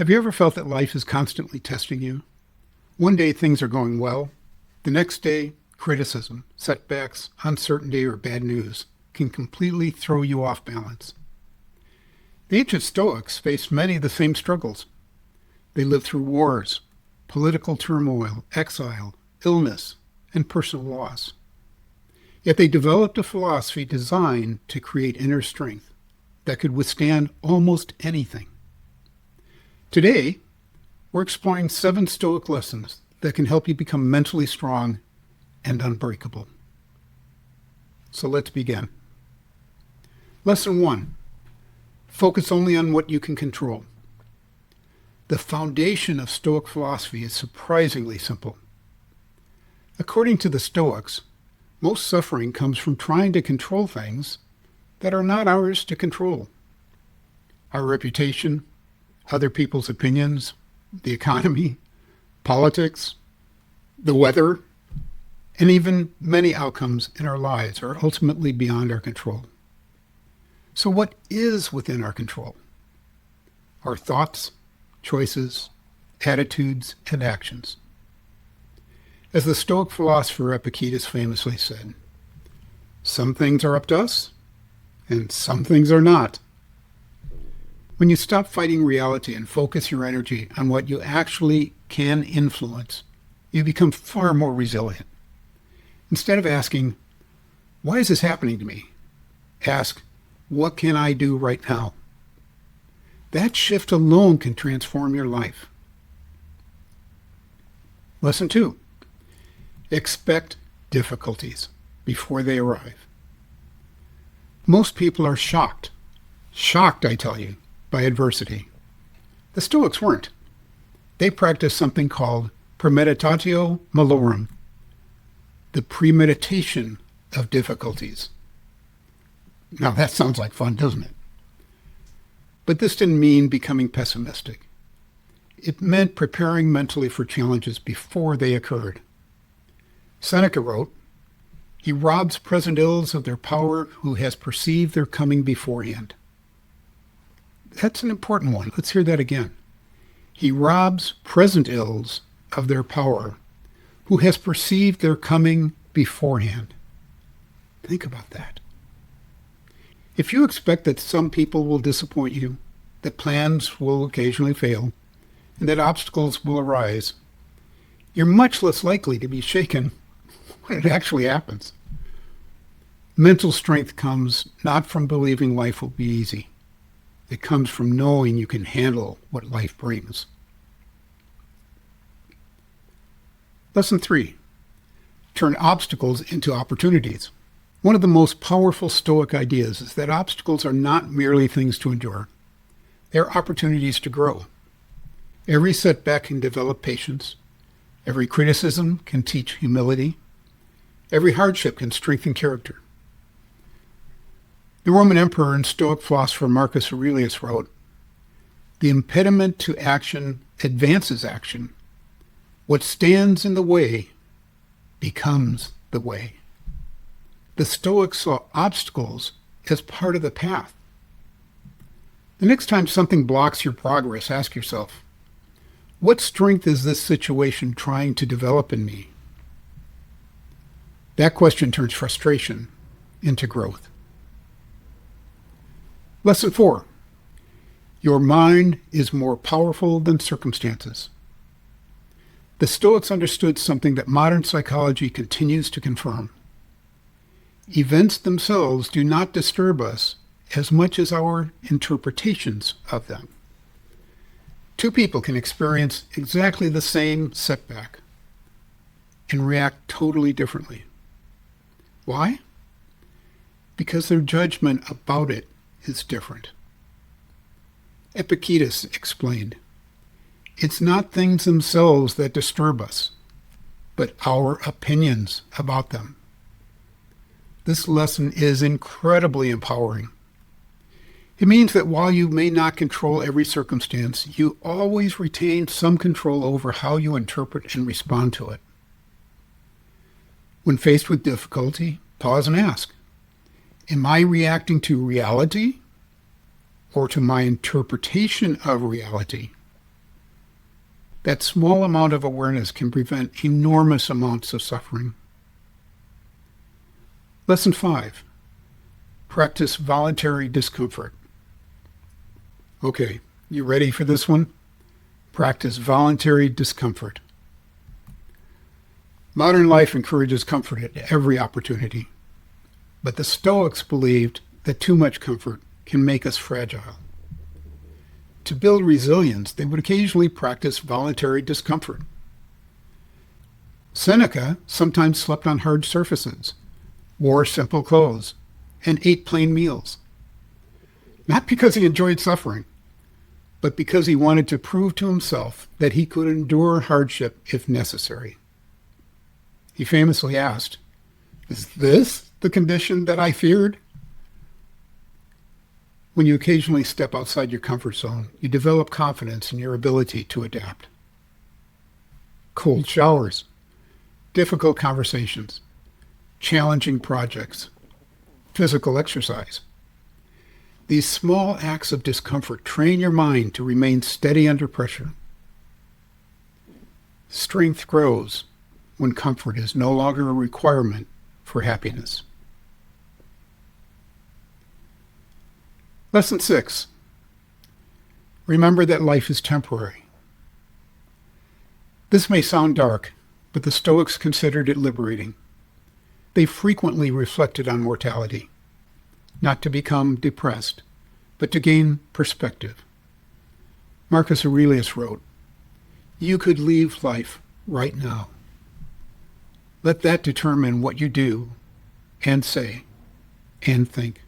Have you ever felt that life is constantly testing you? One day things are going well. The next day, criticism, setbacks, uncertainty, or bad news can completely throw you off balance. The ancient Stoics faced many of the same struggles. They lived through wars, political turmoil, exile, illness, and personal loss. Yet they developed a philosophy designed to create inner strength that could withstand almost anything. Today, we're exploring 7 Stoic lessons that can help you become mentally strong and unbreakable. So let's begin. Lesson 1. Focus only on what you can control. The foundation of Stoic philosophy is surprisingly simple. According to the Stoics, most suffering comes from trying to control things that are not ours to control. Our reputation, other people's opinions, the economy, politics, the weather, and even many outcomes in our lives are ultimately beyond our control. So what is within our control? Our thoughts, choices, attitudes, and actions. As the Stoic philosopher Epictetus famously said, some things are up to us, and some things are not. When you stop fighting reality and focus your energy on what you actually can influence, you become far more resilient. Instead of asking, why is this happening to me? Ask, what can I do right now? That shift alone can transform your life. Lesson 2. Expect difficulties before they arrive. Most people are shocked, I tell you, by adversity. The Stoics weren't. They practiced something called premeditatio malorum, the premeditation of difficulties. Now that sounds like fun, doesn't it? But this didn't mean becoming pessimistic. It meant preparing mentally for challenges before they occurred. Seneca wrote, "He robs present ills of their power who has perceived their coming beforehand." That's an important one. Let's hear that again. He robs present ills of their power who has perceived their coming beforehand. Think about that. If you expect that some people will disappoint you, that plans will occasionally fail, and that obstacles will arise, you're much less likely to be shaken when it actually happens. Mental strength comes not from believing life will be easy. It comes from knowing you can handle what life brings. Lesson 3. Turn obstacles into opportunities. One of the most powerful Stoic ideas is that obstacles are not merely things to endure. They're opportunities to grow. Every setback can develop patience. Every criticism can teach humility. Every hardship can strengthen character. The Roman emperor and Stoic philosopher Marcus Aurelius wrote, "The impediment to action advances action. What stands in the way becomes the way." The Stoics saw obstacles as part of the path. The next time something blocks your progress, ask yourself, what strength is this situation trying to develop in me? That question turns frustration into growth. Lesson 4. Your mind is more powerful than circumstances. The Stoics understood something that modern psychology continues to confirm. Events themselves do not disturb us as much as our interpretations of them. Two people can experience exactly the same setback and react totally differently. Why? Because their judgment about it is different. Epictetus explained, "It's not things themselves that disturb us, but our opinions about them." This lesson is incredibly empowering. It means that while you may not control every circumstance, you always retain some control over how you interpret and respond to it. When faced with difficulty, pause and ask, am I reacting to reality or to my interpretation of reality? That small amount of awareness can prevent enormous amounts of suffering. Lesson 5. Practice voluntary discomfort. Okay, you ready for this one? Practice voluntary discomfort. Modern life encourages comfort at every opportunity, but the Stoics believed that too much comfort can make us fragile. To build resilience, they would occasionally practice voluntary discomfort. Seneca sometimes slept on hard surfaces, wore simple clothes, and ate plain meals. Not because he enjoyed suffering, but because he wanted to prove to himself that he could endure hardship if necessary. He famously asked, "Is this the condition that I feared?" When you occasionally step outside your comfort zone, you develop confidence in your ability to adapt. Cold showers, difficult conversations, challenging projects, physical exercise. These small acts of discomfort train your mind to remain steady under pressure. Strength grows when comfort is no longer a requirement for happiness. Lesson 6. Remember that life is temporary. This may sound dark, but the Stoics considered it liberating. They frequently reflected on mortality, not to become depressed, but to gain perspective. Marcus Aurelius wrote, "You could leave life right now. Let that determine what you do and say and think."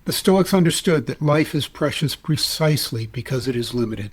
The Stoics understood that life is precious precisely because it is limited.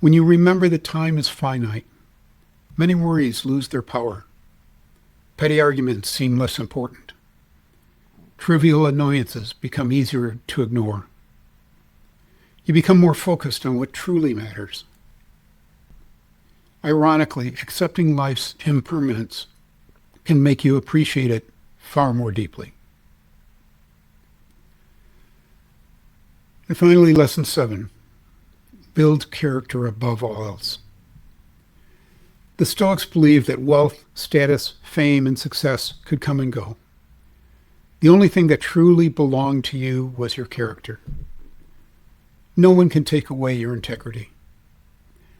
When you remember that time is finite, many worries lose their power. Petty arguments seem less important. Trivial annoyances become easier to ignore. You become more focused on what truly matters. Ironically, accepting life's impermanence can make you appreciate it far more deeply. And finally, lesson 7, build character above all else. The Stoics believed that wealth, status, fame, and success could come and go. The only thing that truly belonged to you was your character. No one can take away your integrity.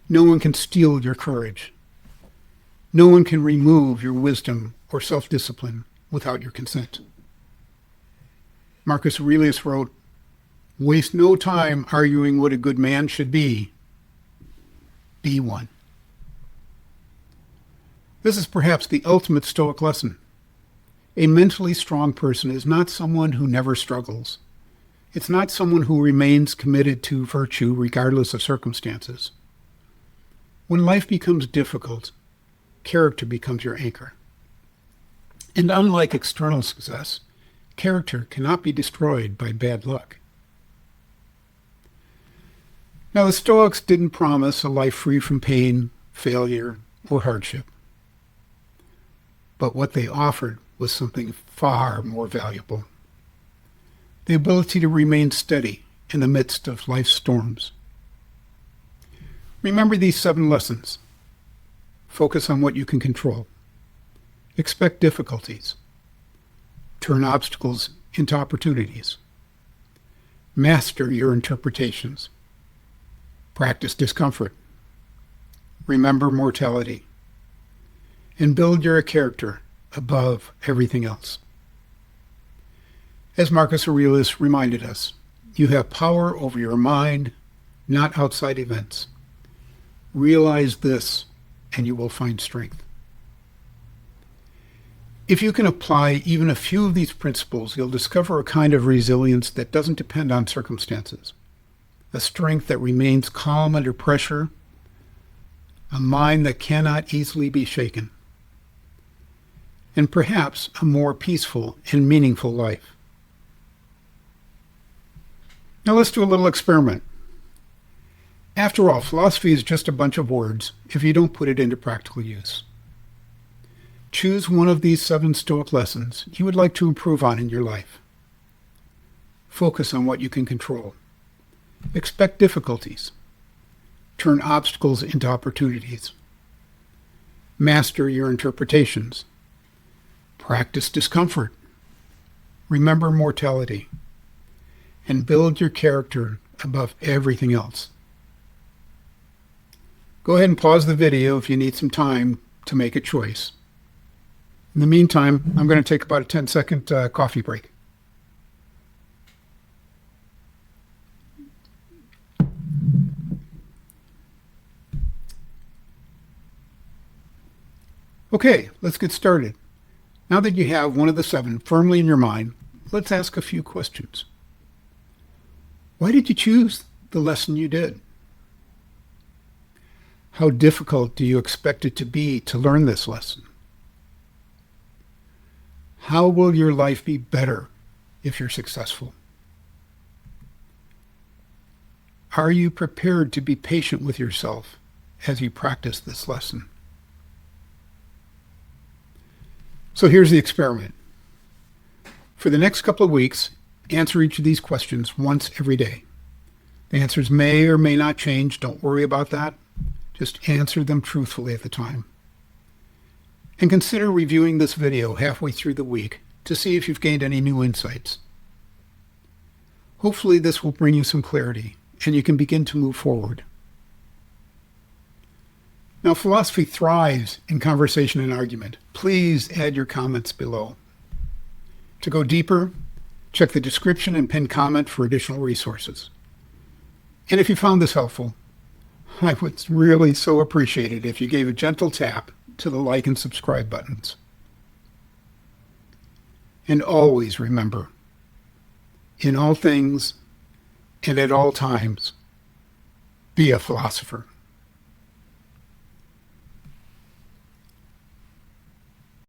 No one can steal your courage. No one can remove your wisdom or self-discipline without your consent. Marcus Aurelius wrote, "Waste no time arguing what a good man should be. Be one." This is perhaps the ultimate Stoic lesson. A mentally strong person is not someone who never struggles. It's not someone who remains committed to virtue regardless of circumstances. When life becomes difficult, character becomes your anchor. And unlike external success, character cannot be destroyed by bad luck. Now, the Stoics didn't promise a life free from pain, failure, or hardship. But what they offered was something far more valuable: the ability to remain steady in the midst of life's storms. Remember these 7 lessons. Focus on what you can control. Expect difficulties. Turn obstacles into opportunities. Master your interpretations. Practice discomfort. Remember mortality. And build your character above everything else. As Marcus Aurelius reminded us, you have power over your mind, not outside events. Realize this, and you will find strength. If you can apply even a few of these principles, you'll discover a kind of resilience that doesn't depend on circumstances, a strength that remains calm under pressure, a mind that cannot easily be shaken, and perhaps a more peaceful and meaningful life. Now let's do a little experiment. After all, philosophy is just a bunch of words if you don't put it into practical use. Choose one of these 7 Stoic lessons you would like to improve on in your life. Focus on what you can control. Expect difficulties. Turn obstacles into opportunities. Master your interpretations. Practice discomfort. Remember mortality. And build your character above everything else. Go ahead and pause the video if you need some time to make a choice. In the meantime, I'm going to take about a 10-second coffee break. Okay, let's get started. Now that you have one of the 7 firmly in your mind, let's ask a few questions. Why did you choose the lesson you did? How difficult do you expect it to be to learn this lesson? How will your life be better if you're successful? Are you prepared to be patient with yourself as you practice this lesson? So here's the experiment. For the next couple of weeks, answer each of these questions once every day. The answers may or may not change. Don't worry about that. Just answer them truthfully at the time. And consider reviewing this video halfway through the week to see if you've gained any new insights. Hopefully this will bring you some clarity and you can begin to move forward. Now, philosophy thrives in conversation and argument. Please add your comments below. To go deeper, check the description and pinned comment for additional resources. And if you found this helpful, I would really so appreciate it if you gave a gentle tap to the like and subscribe buttons. And always remember, in all things and at all times, be a philosopher.